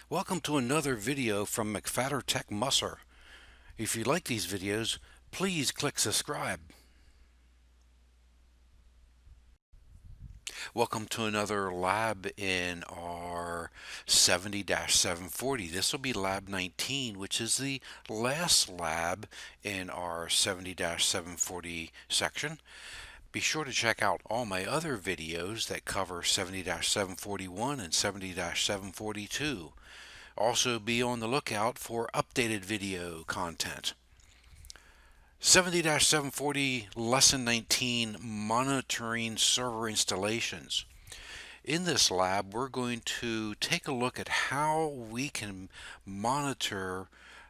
Welcome to another video from McFatter Tech Musser. If you like these videos, please click subscribe. Welcome to another lab in our 70-740. This will be lab 19, which is the last lab in our 70-740 section. Be sure to check out all my other videos that cover 70-741 and 70-742. Also be on the lookout for updated video content. 70-740 Lesson 19 Monitoring Server Installations. In this lab, we're going to take a look at how we can monitor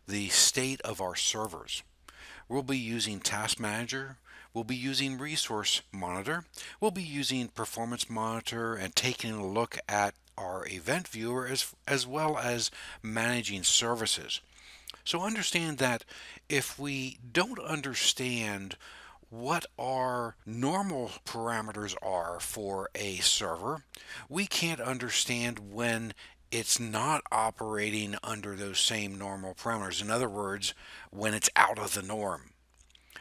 the state of our servers. We'll be using Task Manager, we'll be using Resource Monitor, we'll be using Performance Monitor, and taking a look at our Event Viewer as well as managing services. So understand that if we don't understand what our normal parameters are for a server, we can't understand when it's not operating under those same normal parameters. In other words, when it's out of the norm.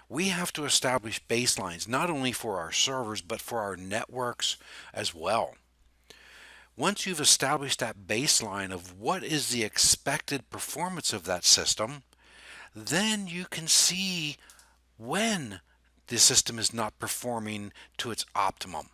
We have to establish baselines not only for our servers but for our networks as well. Once you've established that baseline of what is the expected performance of that system, then you can see when the system is not performing to its optimum.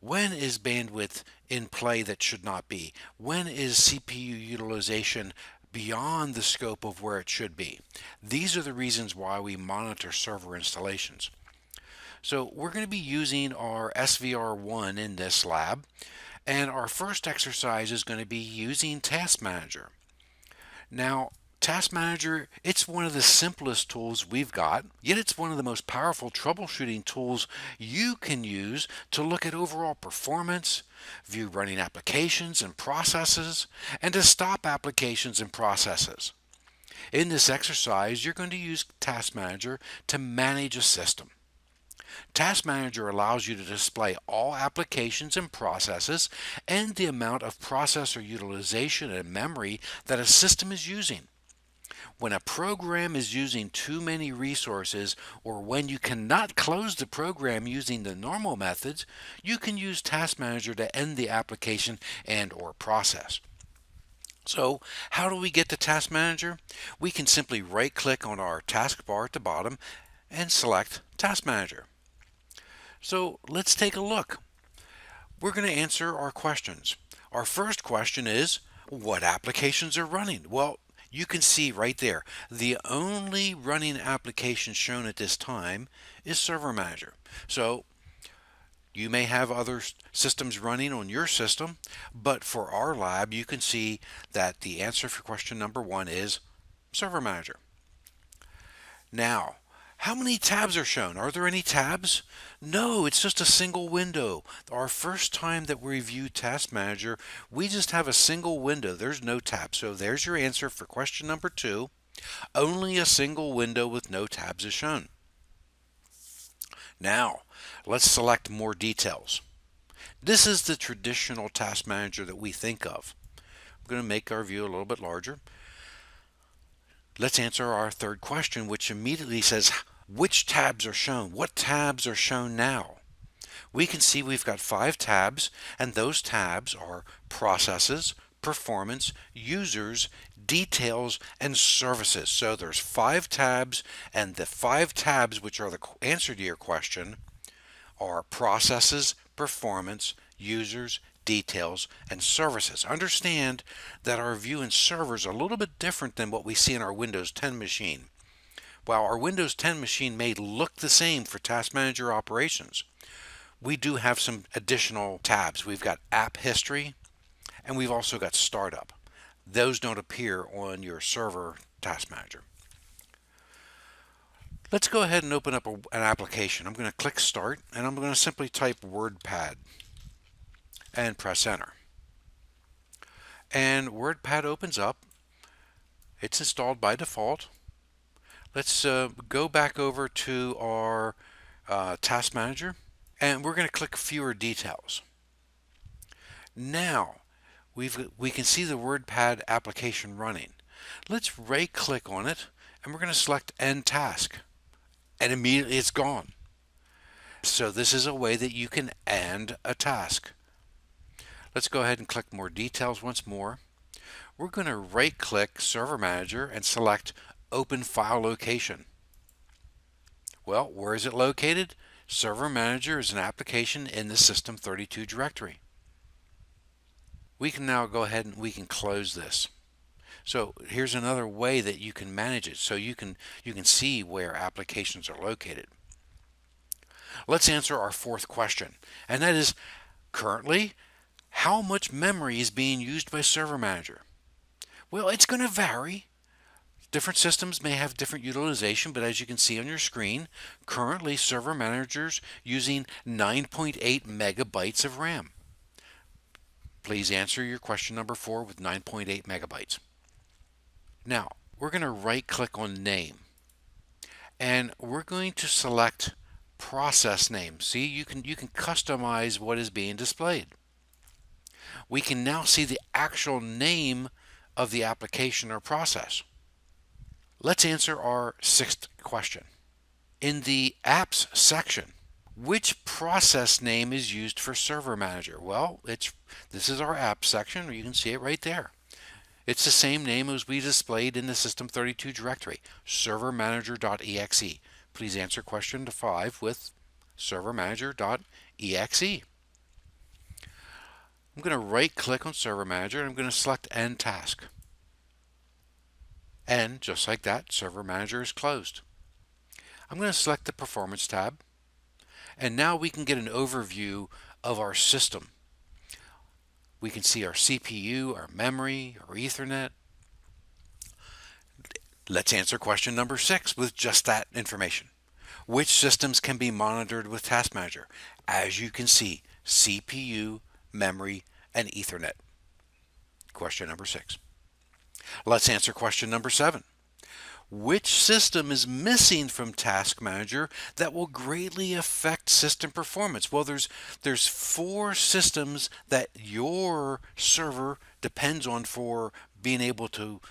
When is bandwidth in play that should not be? When is CPU utilization beyond the scope of where it should be? These are the reasons why we monitor server installations. So we're going to be using our SVR1 in this lab, and our first exercise is going to be using Task Manager. Now, Task Manager, it's one of the simplest tools we've got, yet it's one of the most powerful troubleshooting tools you can use to look at overall performance, view running applications and processes, and to stop applications and processes. In this exercise, you're going to use Task Manager to manage a system. Task Manager allows you to display all applications and processes and the amount of processor utilization and memory that a system is using. When a program is using too many resources, or when you cannot close the program using the normal methods, you can use Task Manager to end the application and/or process. So how do we get to Task Manager? We can simply right-click on our taskbar at the bottom and select Task Manager. So let's take a look. We're going to answer our questions. Our first question is, what applications are running? Well, you can see right there, the only running application shown at this time is Server Manager. So you may have other systems running on your system, but for our lab, you can see that the answer for question number 1 is Server Manager. Now, how many tabs are shown? Are there any tabs? No, it's just a single window. Our first time that we reviewed Task Manager, we just have a single window. There's no tab. So there's your answer for question number 2. Only a single window with no tabs is shown. Now, let's select more details. This is the traditional Task Manager that we think of. I'm going to make our view a little bit larger. Let's answer our third question, which immediately says, which tabs are shown? What tabs are shown now? We can see we've got 5 tabs, and those tabs are Processes, Performance, Users, Details, and Services. So there's 5 tabs, and the 5 tabs, which are the answer to your question, are Processes, Performance, Users, Details, and Services. Understand that our view in servers are a little bit different than what we see in our Windows 10 machine. While our Windows 10 machine may look the same for Task Manager operations, we do have some additional tabs. We've got App History, and we've also got Startup. Those don't appear on your server Task Manager. Let's go ahead and open up an application. I'm going to click Start, and I'm going to simply type WordPad and press Enter. And WordPad opens up. It's installed by default. Let's go back over to our Task Manager, and we're going to click Fewer Details. Now, we can see the WordPad application running. Let's right click on it and we're going to select End Task, and immediately it's gone. So this is a way that you can end a task. Let's go ahead and click More Details once more. We're going to right click Server Manager and select Open File Location. Well, where is it located? Server Manager is an application in the System32 directory. We can now go ahead and we can close this. So here's another way that you can manage it, so you can see where applications are located. Let's answer our fourth question, and that is, currently, how much memory is being used by Server Manager? Well, it's going to vary. Different systems may have different utilization, but as you can see on your screen, currently Server Manager's using 9.8 megabytes of RAM. Please answer your question number 4 with 9.8 megabytes. Now, we're going to right click on Name, and we're going to select Process Name. See, you can customize what is being displayed. We can now see the actual name of the application or process. Let's answer our sixth question. In the Apps section, which process name is used for Server Manager? Well, this is our Apps section. You can see it right there. It's the same name as we displayed in the System32 directory, servermanager.exe. Please answer question 5 with servermanager.exe. I'm going to right click on Server Manager and I'm going to select End Task. And just like that, Server Manager is closed. I'm going to select the Performance tab, and now we can get an overview of our system. We can see our CPU, our memory, our Ethernet. Let's answer question number 6 with just that information. Which systems can be monitored with Task Manager? As you can see, CPU, memory, and Ethernet. Question number 6. Let's answer question number 7. Which system is missing from Task Manager that will greatly affect system performance? Well, there's 4 systems that your server depends on for being able to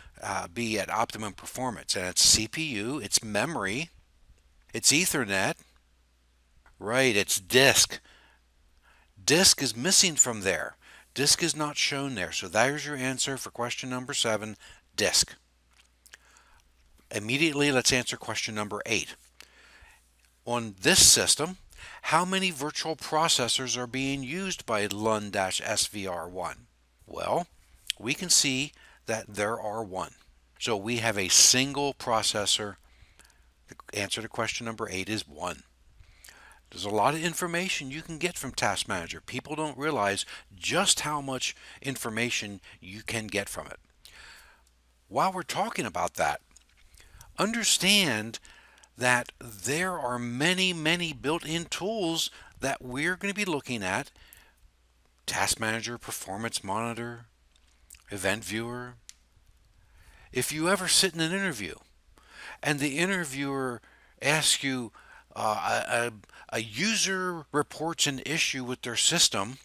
be at optimum performance. And it's CPU, it's memory, it's Ethernet, right, it's disk. Disk is missing from there. Disk is not shown there. So there's your answer for question number 7, disk. Immediately, let's answer question number 8. On this system, how many virtual processors are being used by LUN-SVR1? Well, we can see that there are 1. So we have a single processor. The answer to question number 8 is 1. There's a lot of information you can get from Task Manager. People don't realize just how much information you can get from it. While we're talking about that, understand that there are many built-in tools that we're going to be looking at. Task Manager, Performance Monitor, Event Viewer. If you ever sit in an interview and the interviewer asks you, a user reports an issue with their system,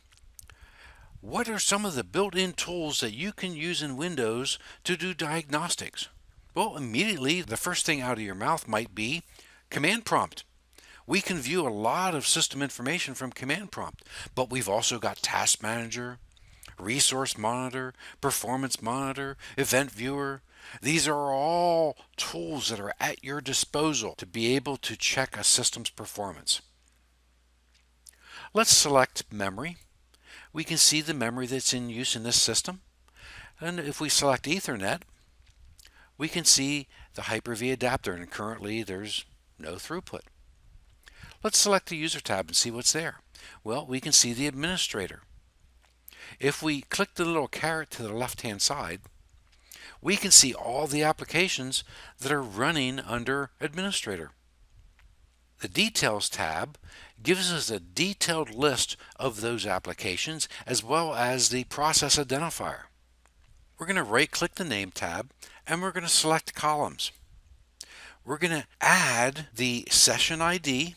what are some of the built-in tools that you can use in Windows to do diagnostics? Well, immediately the first thing out of your mouth might be Command Prompt. We can view a lot of system information from Command Prompt, but we've also got Task Manager, Resource Monitor, Performance Monitor, Event Viewer. These are all tools that are at your disposal to be able to check a system's performance. Let's select memory. We can see the memory that's in use in this system. And if we select Ethernet, we can see the Hyper-V adapter, and currently there's no throughput. Let's select the User tab and see what's there. Well, we can see the administrator. If we click the little caret to the left-hand side, we can see all the applications that are running under administrator. The Details tab gives us a detailed list of those applications as well as the process identifier. We're going to right-click the Name tab and we're going to select Columns. We're going to add the session ID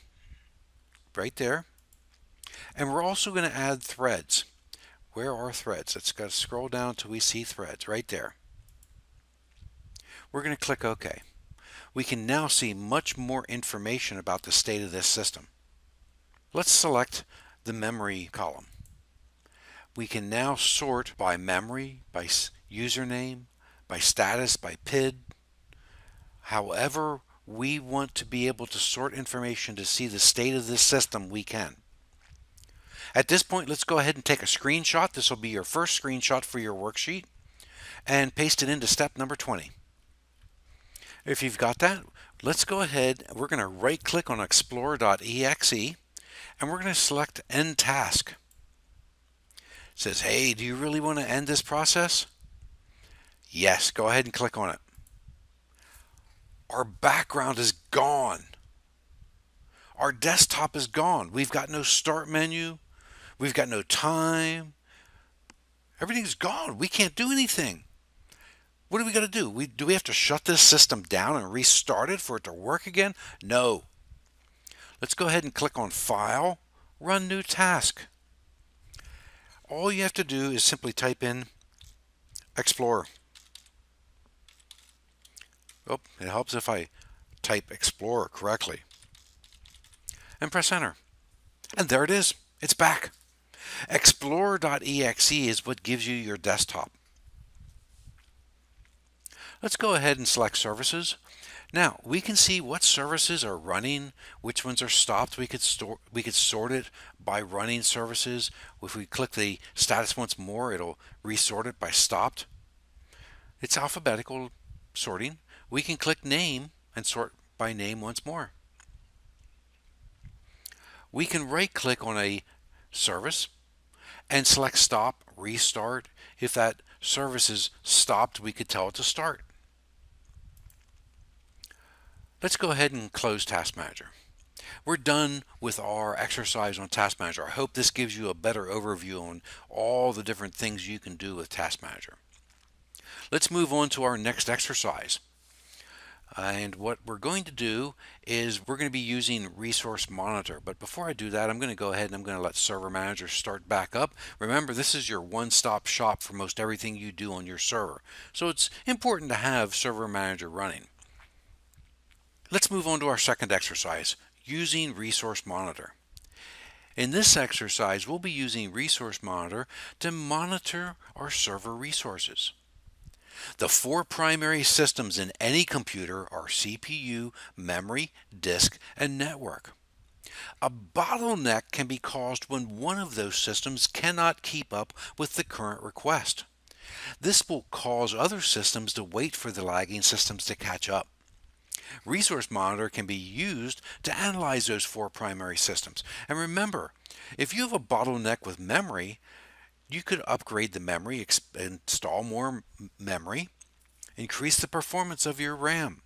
right there, and we're also going to add threads. Where are threads? Let's go scroll down till we see threads right there. We're going to click OK. We can now see much more information about the state of this system. Let's select the memory column. We can now sort by memory, by username, by status, by PID. However we want to be able to sort information to see the state of this system, we can. At this point, let's go ahead and take a screenshot. This will be your first screenshot for your worksheet, and paste it into step number 20. If you've got that, let's go ahead. We're going to right click on explorer.exe, and we're going to select End Task. It says, hey, do you really want to end this process? Yes, go ahead and click on it. Our background is gone. Our desktop is gone. We've got no start menu. We've got no time. Everything's gone. We can't do anything. What do we got to do? Do we have to shut this system down and restart it for it to work again? No. Let's go ahead and click on File, Run New Task. All you have to do is simply type in Explorer. Oh, it helps if I type Explorer correctly. And press Enter. And there it is. It's back. Explorer.exe is what gives you your desktop. Let's go ahead and select Services. Now we can see what services are running, which ones are stopped. We could sort it by running services. If we click the status once more, it'll resort it by stopped. It's alphabetical sorting. We can click Name and sort by name once more. We can right click on a service and select Stop, Restart. If that service is stopped, we could tell it to start. Let's go ahead and close Task Manager. We're done with our exercise on Task Manager. I hope this gives you a better overview on all the different things you can do with Task Manager. Let's move on to our next exercise. And what we're going to do is we're going to be using Resource Monitor. But before I do that, I'm going to go ahead and I'm going to let Server Manager start back up. Remember, this is your one-stop shop for most everything you do on your server. So it's important to have Server Manager running. Let's move on to our second exercise, using Resource Monitor. In this exercise, we'll be using Resource Monitor to monitor our server resources. The four primary systems in any computer are CPU, memory, disk, and network. A bottleneck can be caused when one of those systems cannot keep up with the current request. This will cause other systems to wait for the lagging systems to catch up. Resource Monitor can be used to analyze those four primary systems. And remember, if you have a bottleneck with memory, you could upgrade the memory, install more memory, increase the performance of your RAM.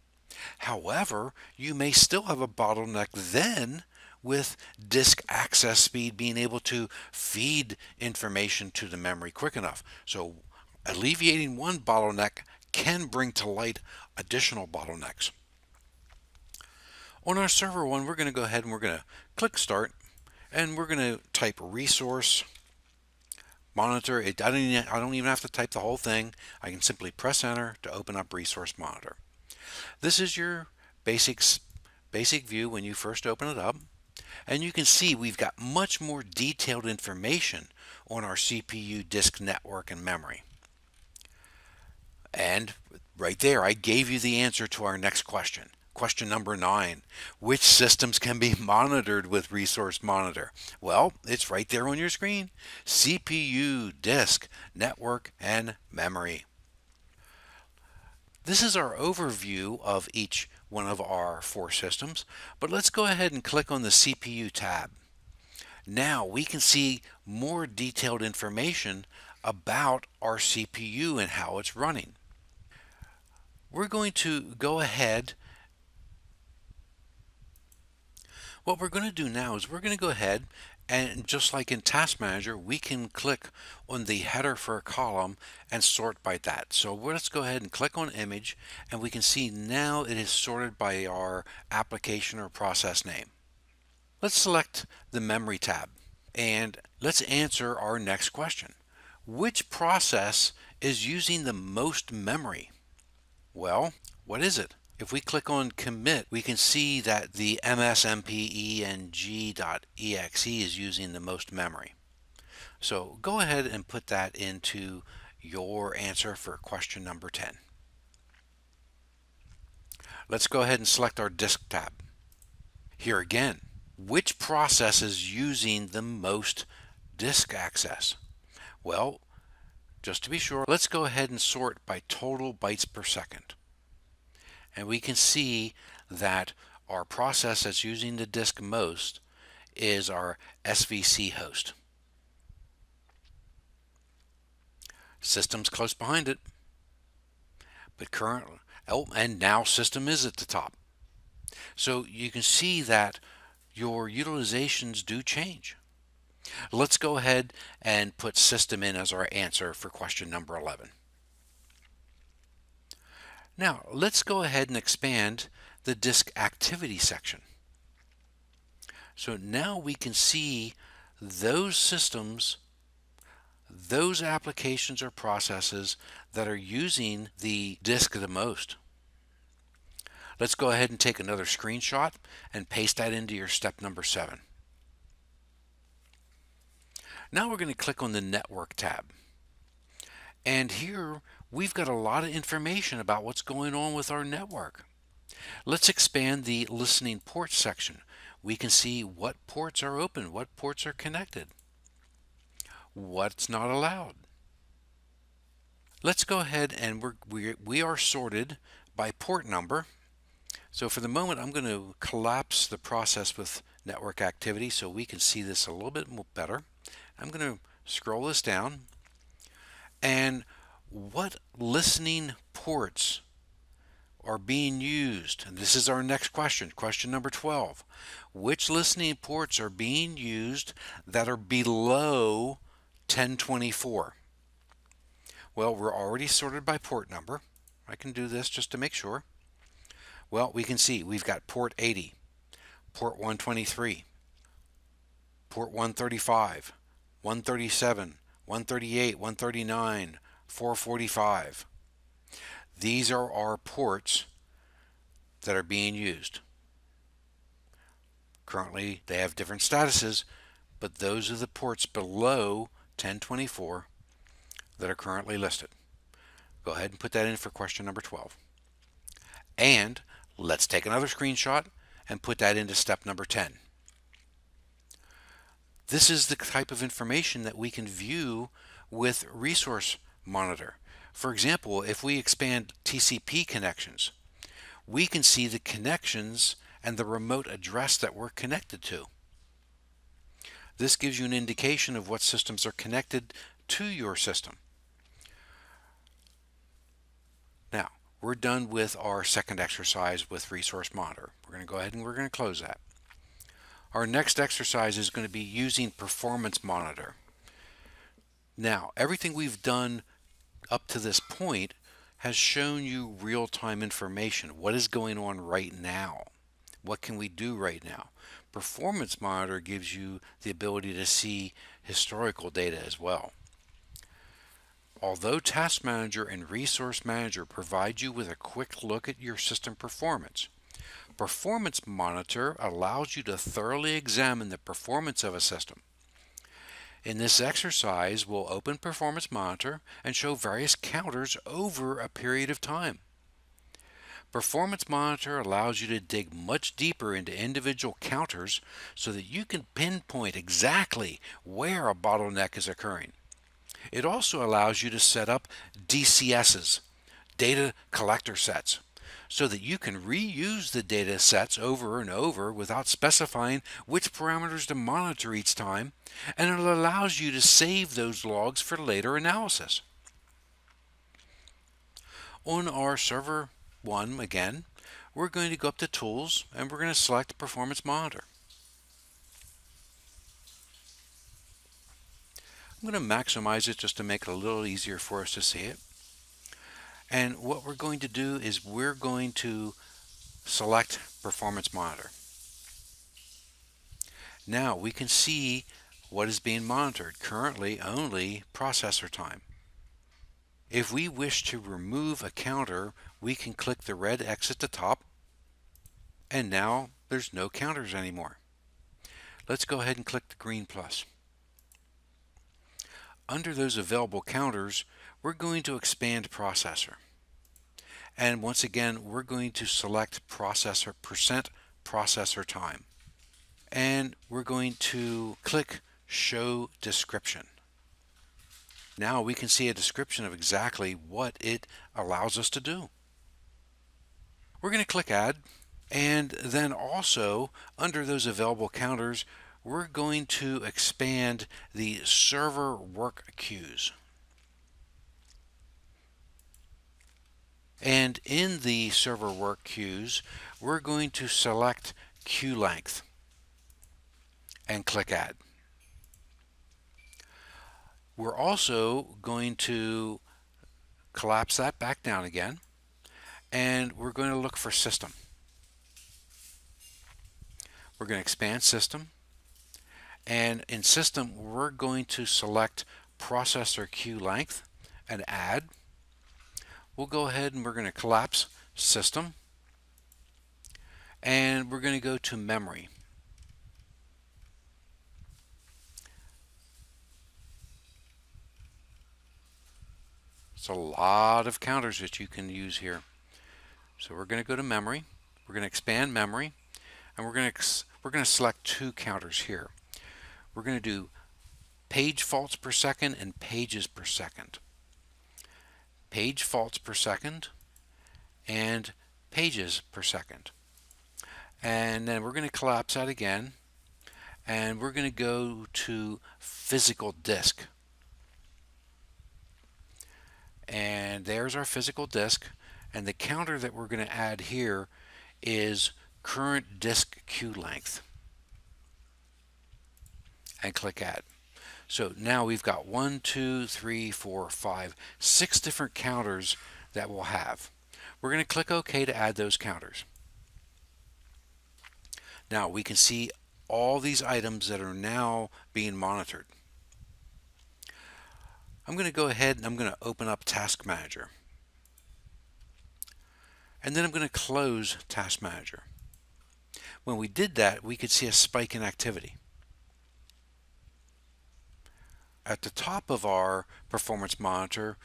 However, you may still have a bottleneck then with disk access speed, being able to feed information to the memory quick enough. So alleviating one bottleneck can bring to light additional bottlenecks. On our server one, we're going to go ahead and we're going to click Start, and we're going to type Resource Monitor. I don't even have to type the whole thing. I can simply press Enter to open up Resource Monitor. This is your basic view when you first open it up, and you can see we've got much more detailed information on our CPU, disk, network, and memory. And right there, I gave you the answer to our next question. Question number 9, which systems can be monitored with Resource Monitor? Well, it's right there on your screen. CPU, disk, network, and memory. This is our overview of each one of our four systems, but let's go ahead and click on the CPU tab. Now we can see more detailed information about our CPU and how it's running. We're going to go ahead. What we're going to do now is we're going to go ahead and, just like in Task Manager, we can click on the header for a column and sort by that. So let's go ahead and click on Image, and we can see now it is sorted by our application or process name. Let's select the Memory tab, and let's answer our next question. Which process is using the most memory? Well, what is it? If we click on commit, we can see that the msmpeng.exe is using the most memory. So go ahead and put that into your answer for question number 10. Let's go ahead and select our disk tab. Here again, which process is using the most disk access? Well, just to be sure, let's go ahead and sort by total bytes per second. And we can see that our process that's using the disk most is our SVC host. System's close behind it, but and now system is at the top. So you can see that your utilizations do change. Let's go ahead and put system in as our answer for question number 11. Now let's go ahead and expand the disk activity section. So now we can see those systems, those applications or processes that are using the disk the most. Let's go ahead and take another screenshot and paste that into your step number 7. Now we're going to click on the Network tab. And here we've got a lot of information about what's going on with our network. Let's expand the Listening Ports section. We can see what ports are open, what ports are connected, what's not allowed. Let's go ahead and we are sorted by port number. So for the moment, I'm going to collapse the process with network activity so we can see this a little bit better. I'm going to scroll this down. And what listening ports are being used? And this is our next question, question number 12. Which listening ports are being used that are below 1024? Well, we're already sorted by port number. I can do this just to make sure. Well, we can see we've got port 80, port 123, port 135, 137, 138, 139, 445. These are our ports that are being used. Currently, they have different statuses, but those are the ports below 1024 that are currently listed. Go ahead and put that in for question number 12. And let's take another screenshot and put that into step number 10. This is the type of information that we can view with Resource Monitor. For example, if we expand TCP connections, we can see the connections and the remote address that we're connected to. This gives you an indication of what systems are connected to your system. Now, we're done with our second exercise with Resource Monitor. We're going to go ahead and we're going to close that. Our next exercise is going to be using Performance Monitor. Now, everything we've done up to this point has shown you real-time information. What is going on right now? What can we do right now? Performance Monitor gives you the ability to see historical data as well. Although Task Manager and Resource Manager provide you with a quick look at your system performance, Performance Monitor allows you to thoroughly examine the performance of a system. In this exercise, we'll open Performance Monitor and show various counters over a period of time. Performance Monitor allows you to dig much deeper into individual counters so that you can pinpoint exactly where a bottleneck is occurring. It also allows you to set up DCSs, data collector sets, so that you can reuse the data sets over and over without specifying which parameters to monitor each time, and it allows you to save those logs for later analysis. On our server 1 again, we're going to go up to Tools and we're going to select Performance Monitor. I'm going to maximize it just to make it a little easier for us to see it. And what we're going to do is we're going to select Performance Monitor. Now we can see what is being monitored? Currently only processor time. If we wish to remove a counter, we can click the red X at the top, and now there's no counters anymore. Let's go ahead and click the green plus. Under those available counters, we're going to expand processor. And once again, we're going to select processor %processor time. And we're going to click show description. Now we can see a description of exactly what it allows us to do. We're going to click add, and then also under those available counters, we're going to expand the server work queues. And in the server work queues, we're going to select queue length and click add. We're also going to collapse that back down again, and we're going to look for system. We're going to expand system, and in system we're going to select processor queue length and add. We'll go ahead and we're going to collapse system, and we're going to go to memory. It's a lot of counters that you can use here. So we're going to go to memory. We're going to expand memory, and we're going to select two counters here. We're going to do page faults per second and pages per second. Page faults per second and pages per second. And then we're going to collapse that again, and we're going to go to physical disk. And there's our physical disk, and the counter that we're going to add here is current disk queue length, and click add. So now we've got 1, 2, 3, 4, 5, 6 different counters that we'll have. We're going to click OK to add those counters. Now we can see all these items that are now being monitored. I'm going to go ahead and I'm going to open up Task Manager. And then I'm going to close Task Manager. When we did that, we could see a spike in activity. At the top of our performance monitor,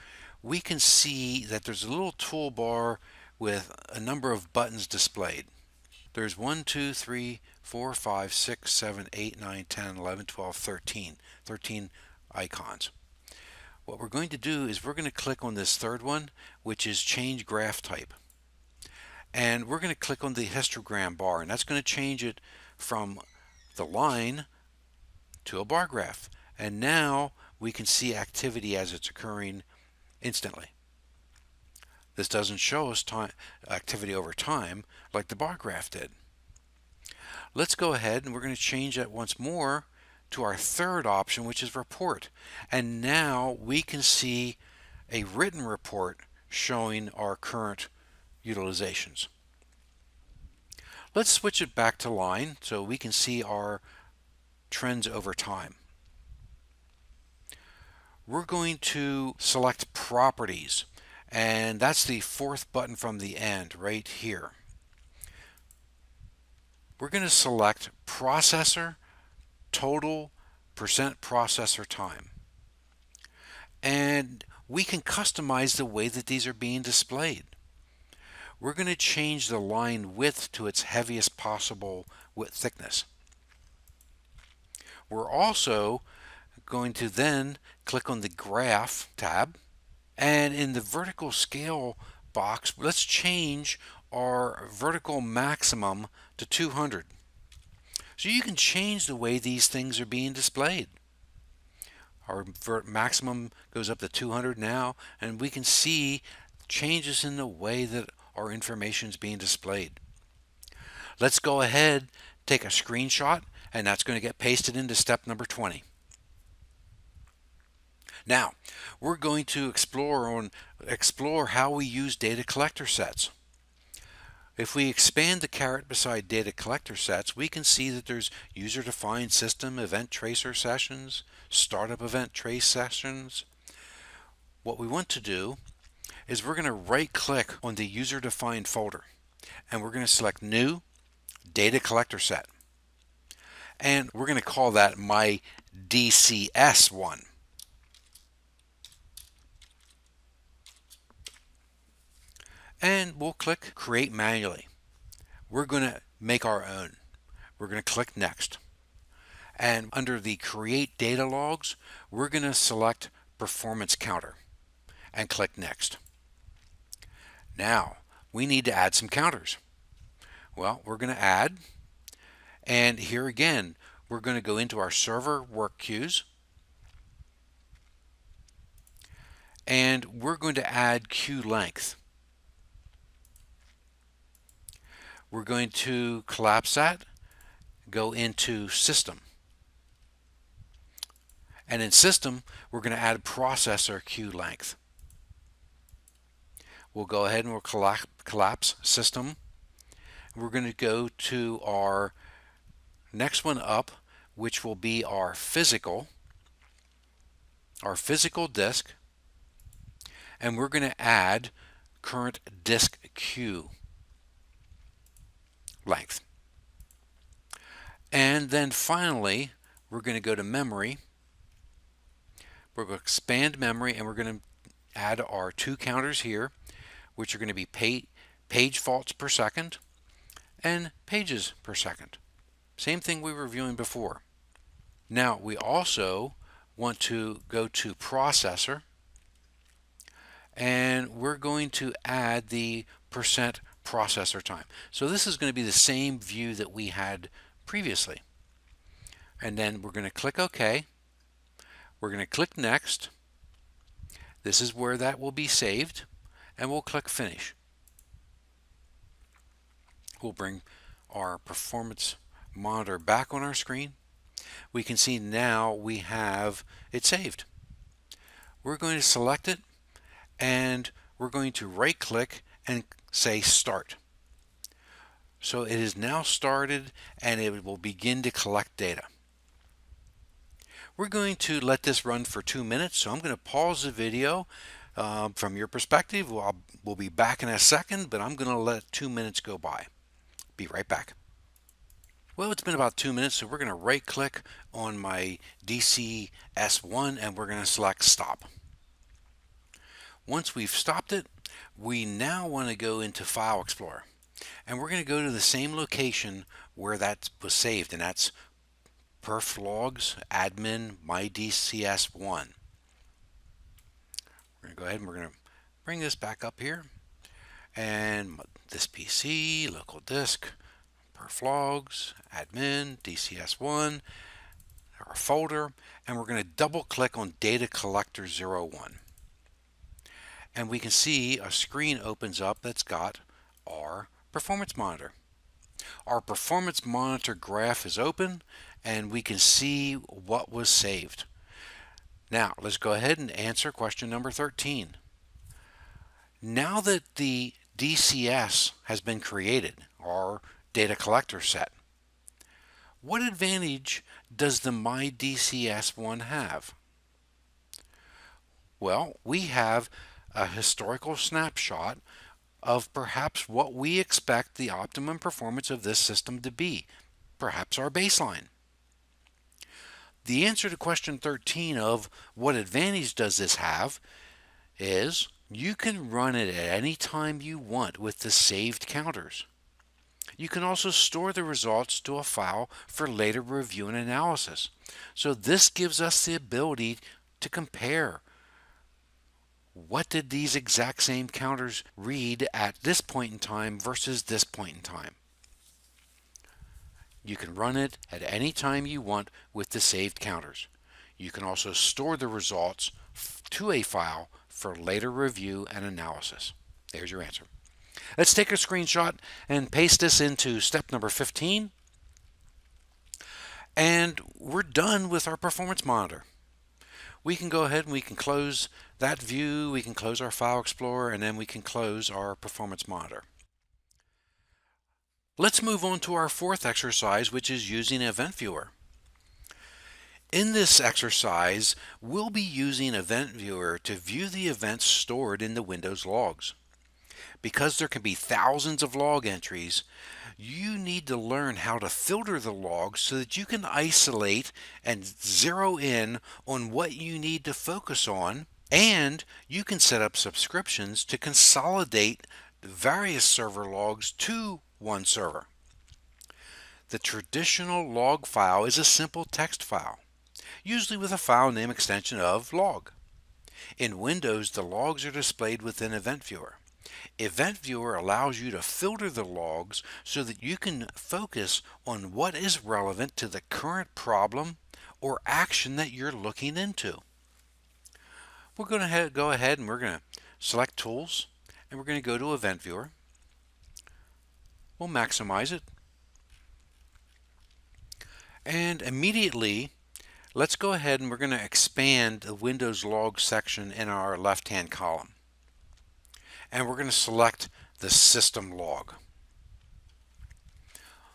we can see that there's a little toolbar with a number of buttons displayed. There's 1, 2, 3, 4, 5, 6, 7, 8, 9, 10, 11, 12, 13. 13 icons. What we're going to do is we're going to click on this third one, which is change graph type. And we're going to click on the histogram bar, and that's going to change it from the line to a bar graph. And now we can see activity as it's occurring instantly. This doesn't show us activity over time like the bar graph did. Let's go ahead and we're going to change that once more to our third option, which is report. And now we can see a written report showing our current utilizations. Let's switch it back to line so we can see our trends over time. We're going to select properties, and that's the fourth button from the end right here. We're going to select processor total %processor time, and we can customize the way that these are being displayed. We're going to change the line width to its heaviest possible width thickness. We're also going to then click on the graph tab, and in the vertical scale box, let's change our vertical maximum to 200. So you can change the way these things are being displayed. Our maximum goes up to 200 now, and we can see changes in the way that our information is being displayed. Let's go ahead, take a screenshot, and that's going to get pasted into step number 20. Now, we're going to explore how we use data collector sets. If we expand the caret beside data collector sets, we can see that there's user-defined system event tracer sessions, startup event trace sessions. What we want to do is we're going to right-click on the user-defined folder, and we're going to select New Data Collector Set. And we're going to call that my DCS1. And we'll click Create Manually. We're going to make our own. We're going to click Next. And under the Create Data Logs, we're going to select Performance Counter and click Next. Now, we need to add some counters. Well, we're going to add, and here again, we're going to go into our server work queues, and we're going to add queue length. We're going to collapse that, go into System. And in System, we're going to add processor queue length. We'll go ahead and we'll collapse System. We're going to go to our next one up, which will be our physical disk, and we're going to add current disk queue length. And then finally, we're going to go to memory. We're going to expand memory, and we're going to add our two counters here, which are going to be page faults per second and pages per second. Same thing we were reviewing before. Now we also want to go to processor, and we're going to add the percent processor time. So this is going to be the same view that we had previously. And then we're going to click OK. We're going to click Next. This is where that will be saved, and we'll click Finish. We'll bring our performance monitor back on our screen. We can see now we have it saved. We're going to select it, and we're going to right click and say Start. So it is now started, and it will begin to collect data. We're going to let this run for 2 minutes, so I'm going to pause the video. From your perspective, we'll be back in a second, but I'm going to let 2 minutes go by. Be right back. Well, it's been about 2 minutes, so we're going to right click on my DCS1 and we're going to select Stop. Once we've stopped it, we now want to go into File Explorer, and we're going to go to the same location where that was saved, and that's Perf Logs Admin My DCS1. We're going to go ahead and we're going to bring this back up here, and this PC, local disk, Perf Logs Admin DCS1, our folder, and we're going to double click on Data Collector 01. And we can see a screen opens up that's got our performance monitor. Our performance monitor graph is open, and we can see what was saved. Now let's go ahead and answer question number 13. Now that the DCS has been created, our data collector set, what advantage does the My DCS1 have? Well, we have a historical snapshot of perhaps what we expect the optimum performance of this system to be, perhaps our baseline. The answer to question 13 of what advantage does this have is you can run it at any time you want with the saved counters. You can also store the results to a file for later review and analysis. So this gives us the ability to compare. What did these exact same counters read at this point in time versus this point in time? You can run it at any time you want with the saved counters. You can also store the results to a file for later review and analysis. There's your answer. Let's take a screenshot and paste this into step number 15. And we're done with our performance monitor. We can go ahead and we can close that view, we can close our File Explorer, and then we can close our performance monitor. Let's move on to our fourth exercise, which is using Event Viewer. In this exercise, we'll be using Event Viewer to view the events stored in the Windows logs. Because there can be thousands of log entries, you need to learn how to filter the logs so that you can isolate and zero in on what you need to focus on, and you can set up subscriptions to consolidate various server logs to one server. The traditional log file is a simple text file, usually with a file name extension of log. In Windows, the logs are displayed within Event Viewer. Event Viewer allows you to filter the logs so that you can focus on what is relevant to the current problem or action that you're looking into. We're going to go ahead and we're going to select Tools, and we're going to go to Event Viewer. We'll maximize it. And immediately, let's go ahead and we're going to expand the Windows Log section in our left-hand column. And we're going to select the System log.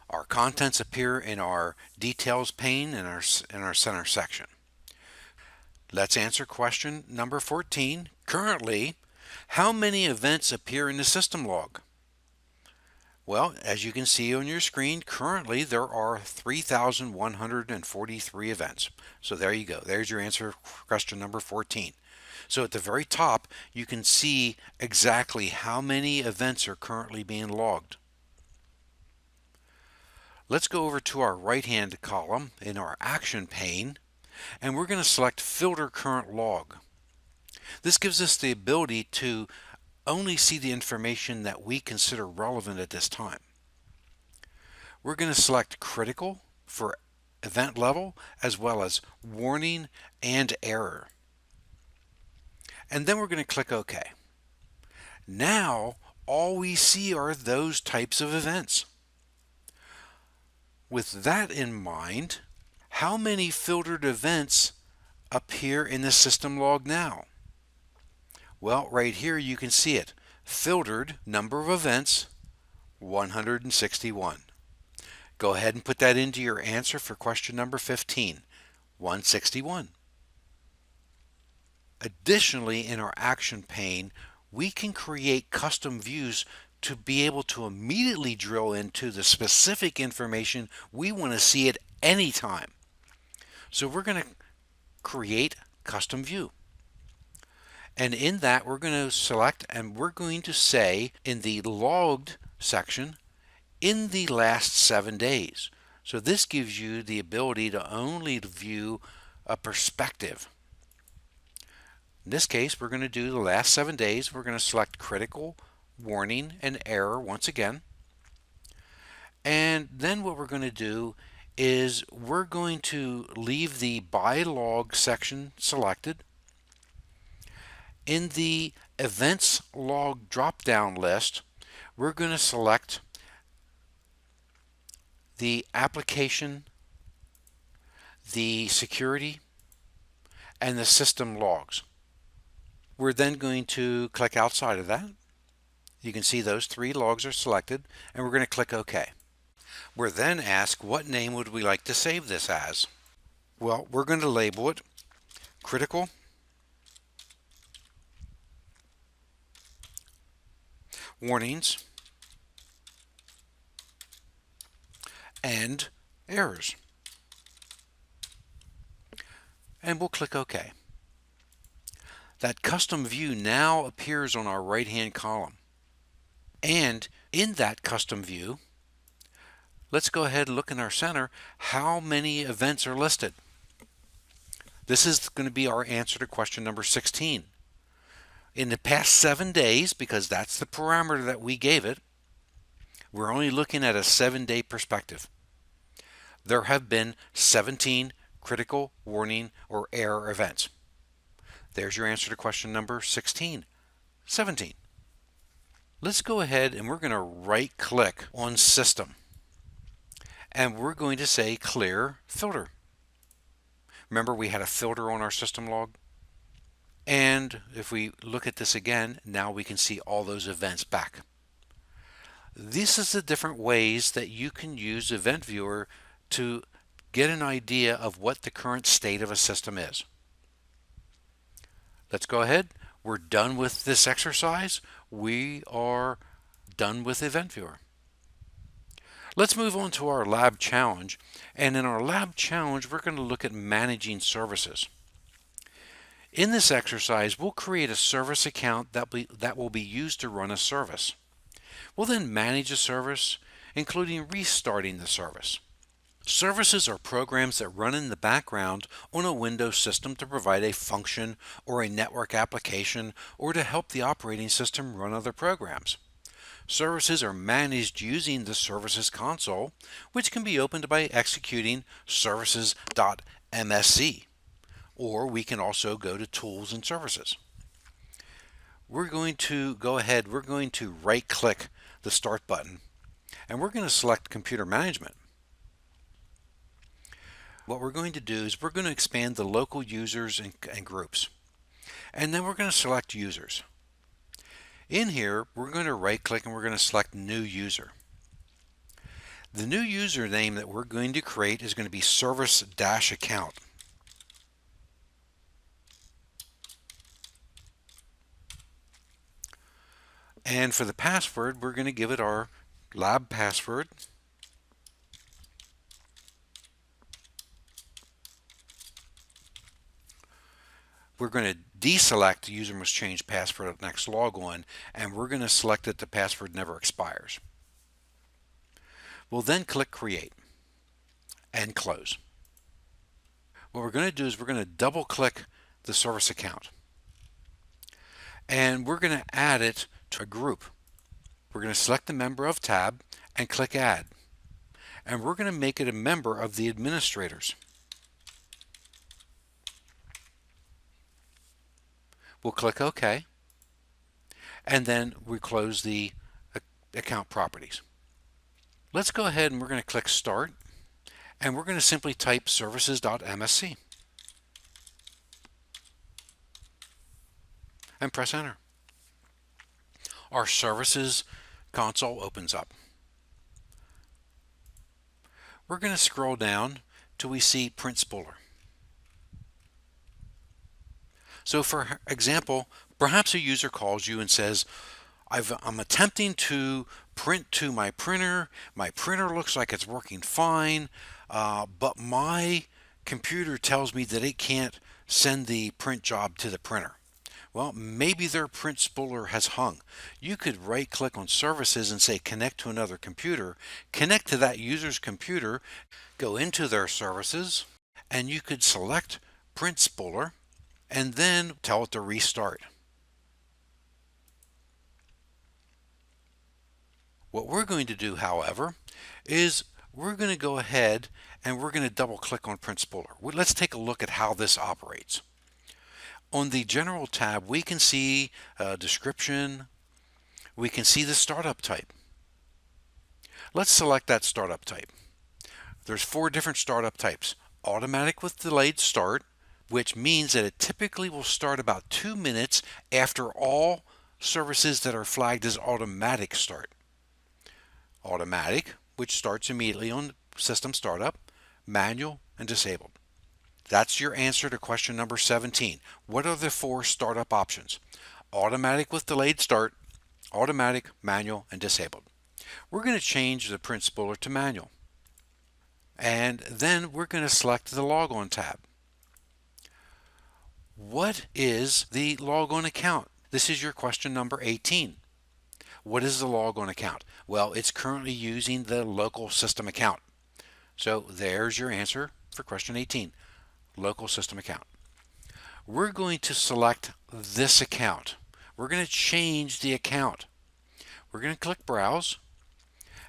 Our contents appear in our Details pane in our center section. Let's answer question number 14. Currently, how many events appear in the System log? Well, as you can see on your screen, currently there are 3,143 events. So there you go. There's your answer for question number 14. So at the very top, you can see exactly how many events are currently being logged. Let's go over to our right-hand column in our Action pane, and we're going to select Filter Current Log. This gives us the ability to only see the information that we consider relevant at this time. We're going to select Critical for event level, as well as Warning and Error. And then we're going to click OK. Now, all we see are those types of events. With that in mind, how many filtered events appear in the System log now? Well, right here you can see it. Filtered number of events, 161. Go ahead and put that into your answer for question number 15, 161. Additionally, in our Action pane, we can create custom views to be able to immediately drill into the specific information we want to see at any time. So we're going to create custom view. And in that, we're going to select and we're going to say in the logged section, in the last 7 days. So this gives you the ability to only view a perspective. In this case, we're going to do the last 7 days. We're going to select Critical, Warning, and Error once again. And then what we're going to do is we're going to leave the By Log section selected. In the Events Log drop-down list, we're going to select the Application, the Security, and the System logs. We're then going to click outside of that. You can see those 3 logs are selected, and we're going to click OK. We're then asked what name would we like to save this as. Well, we're going to label it Critical, Warnings, and Errors. And we'll click OK. That custom view now appears on our right-hand column. And in that custom view, let's go ahead and look in our center how many events are listed. This is going to be our answer to question number 16. In the past 7 days, because that's the parameter that we gave it, we're only looking at a 7-day perspective. There have been 17 critical, warning, or error events. There's your answer to question number 16, 17. Let's go ahead and we're going to right click on System. And we're going to say Clear Filter. Remember we had a filter on our System log? And if we look at this again, now we can see all those events back. This is the different ways that you can use Event Viewer to get an idea of what the current state of a system is. Let's go ahead. We're done with this exercise. We are done with Event Viewer. Let's move on to our lab challenge. And in our lab challenge, we're going to look at managing services. In this exercise, we'll create a service account that will be used to run a service. We'll then manage a service, including restarting the service. Services are programs that run in the background on a Windows system to provide a function or a network application or to help the operating system run other programs. Services are managed using the Services console, which can be opened by executing services.msc, or we can also go to Tools and Services. We're going to go ahead, we're going to right-click the Start button, and we're going to select Computer Management. What we're going to do is we're going to expand the local users and groups, and then we're going to select users. In here, we're going to right-click and we're going to select New User. The new username that we're going to create is going to be service-account. And for the password, we're going to give it our lab password. We're going to deselect user must change password at next logon, and we're going to select that the password never expires. We'll then click Create and Close. What we're going to do is we're going to double click the service account, and we're going to add it to a group. We're going to select the member of tab and click Add, and we're going to make it a member of the administrators. We'll click OK, and then we close the account properties. Let's go ahead and we're going to click Start, and we're going to simply type services.msc and press Enter. Our Services console opens up. We're going to scroll down till we see Print Spooler. So for example, perhaps a user calls you and says, I'm attempting to print to my printer. My printer looks like it's working fine, but my computer tells me that it can't send the print job to the printer. Well, maybe their print spooler has hung. You could right-click on Services and say Connect to another computer, connect to that user's computer, go into their services, and you could select Print Spooler, and then tell it to restart. What we're going to do, however, is we're going to go ahead and we're going to double click on Print Spooler. Let's take a look at how this operates. On the General tab, we can see a description, we can see the startup type. Let's select that startup type. There's 4 different startup types. Automatic with delayed start, which means that it typically will start about 2 minutes after all services that are flagged as automatic start. Automatic, which starts immediately on system startup, manual, and disabled. That's your answer to question number 17. What are the 4 startup options? Automatic with delayed start, automatic, manual, and disabled. We're going to change the Print Spooler to manual. And then we're going to select the Logon tab. What is the logon account? This is your question number 18. What is the logon account? Well, it's currently using the local system account. So there's your answer for question 18, local system account. We're going to select this account. We're going to change the account. We're going to click Browse,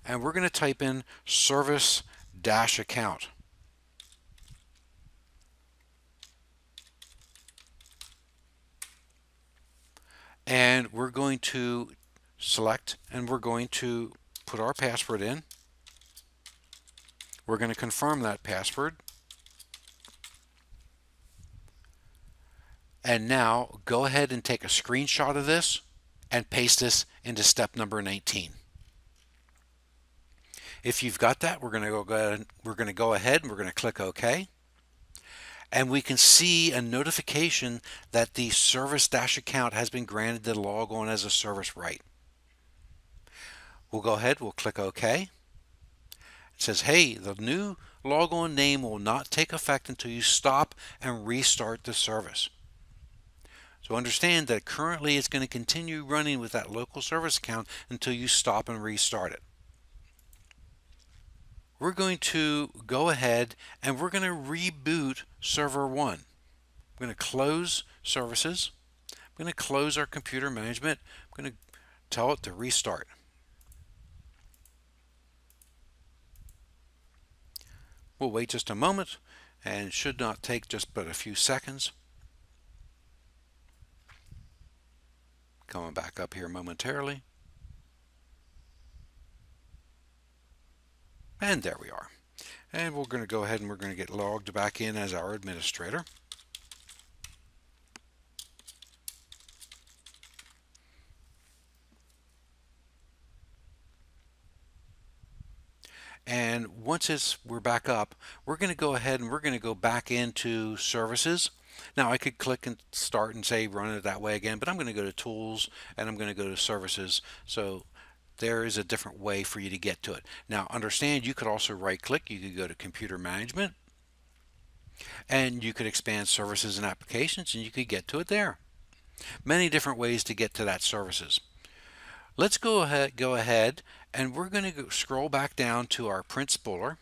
and we're going to type in service-account. And we're going to select and we're going to put our password in. We're going to confirm that password. And now go ahead and take a screenshot of this and paste this into step number 19. If you've got that, we're going to go ahead and we're going to click OK. And we can see a notification that the service account has been granted the log on as a service right. We'll go ahead, we'll click OK. It says, hey, the new logon name will not take effect until you stop and restart the service. So understand that currently it's going to continue running with that local service account until you stop and restart it. We're going to go ahead and we're going to reboot server 1. I'm going to close services. I'm going to close our computer management. I'm going to tell it to restart. We'll wait just a moment, and it should not take just but a few seconds. Coming back up here momentarily. And there we are. And we're going to go ahead and we're going to get logged back in as our administrator. And once we're back up, we're going to go ahead and we're going to go back into services. Now I could click and start and say run it that way again, but I'm going to go to tools and I'm going to go to services. So there is a different way for you to get to it. Now understand, you could also right click, you could go to computer management, and you could expand services and applications, and you could get to it there. Many different ways to get to that services. Let's go ahead and we're going to scroll back down to our print spooler.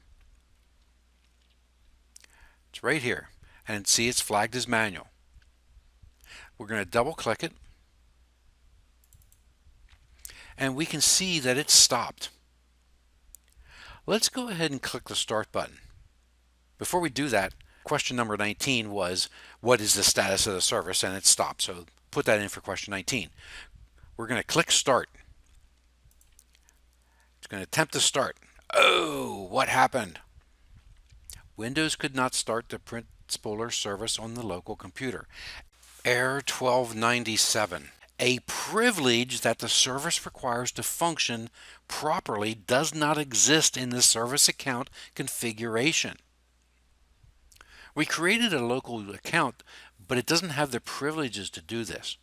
It's right here, and see it's flagged as manual. We're going to double click it, and we can see that it's stopped. Let's go ahead and click the start button. Before we do that, question number 19 was, what is the status of the service? And it's stopped, so put that in for question 19. We're going to click start. It's going to attempt to start. Oh, what happened? Windows could not start the print spooler service on the local computer. Error 1297. A privilege that the service requires to function properly does not exist in the service account configuration. We created a local account, but it doesn't have the privileges to do this.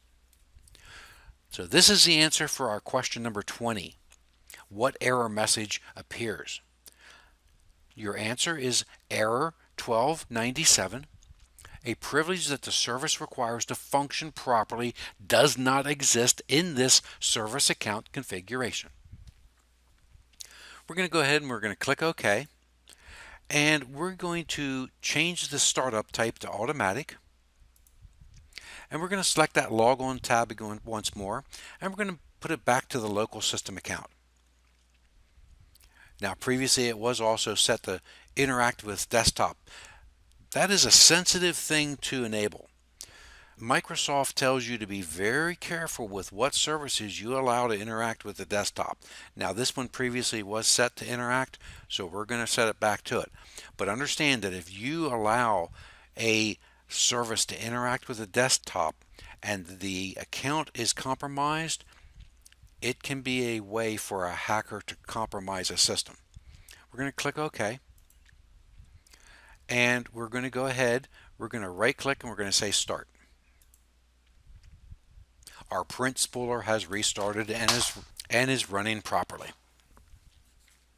So this is the answer for our question number 20. What error message appears? Your answer is error 1297. A privilege that the service requires to function properly does not exist in this service account configuration. We're going to go ahead and we're going to click OK. And we're going to change the startup type to automatic. And we're going to select that log on tab again once more. And we're going to put it back to the local system account. Now previously it was also set to interact with desktop. That is a sensitive thing to enable. Microsoft tells you to be very careful with what services you allow to interact with the desktop. Now this one previously was set to interact, so we're going to set it back to it. But understand that if you allow a service to interact with the desktop and the account is compromised, it can be a way for a hacker to compromise a system. We're going to click OK. And we're going to go ahead, we're going to right click and we're going to say start. Our print spooler has restarted and is running properly.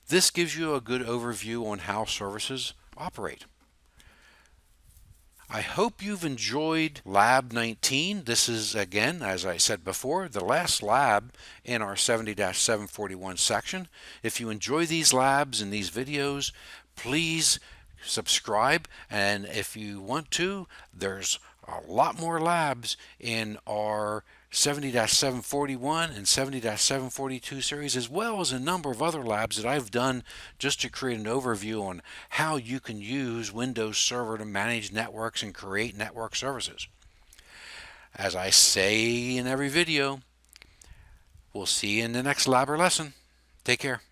This gives you a good overview on how services operate. I hope you've enjoyed Lab 19. This is, again, as I said before, the last lab in our 70-741 section. If you enjoy these labs and these videos, please subscribe, and if you want to, there's a lot more labs in our 70-741 and 70-742 series, as well as a number of other labs that I've done just to create an overview on how you can use Windows Server to manage networks and create network services. As I say in every video, we'll see you in the next lab or lesson. Take care.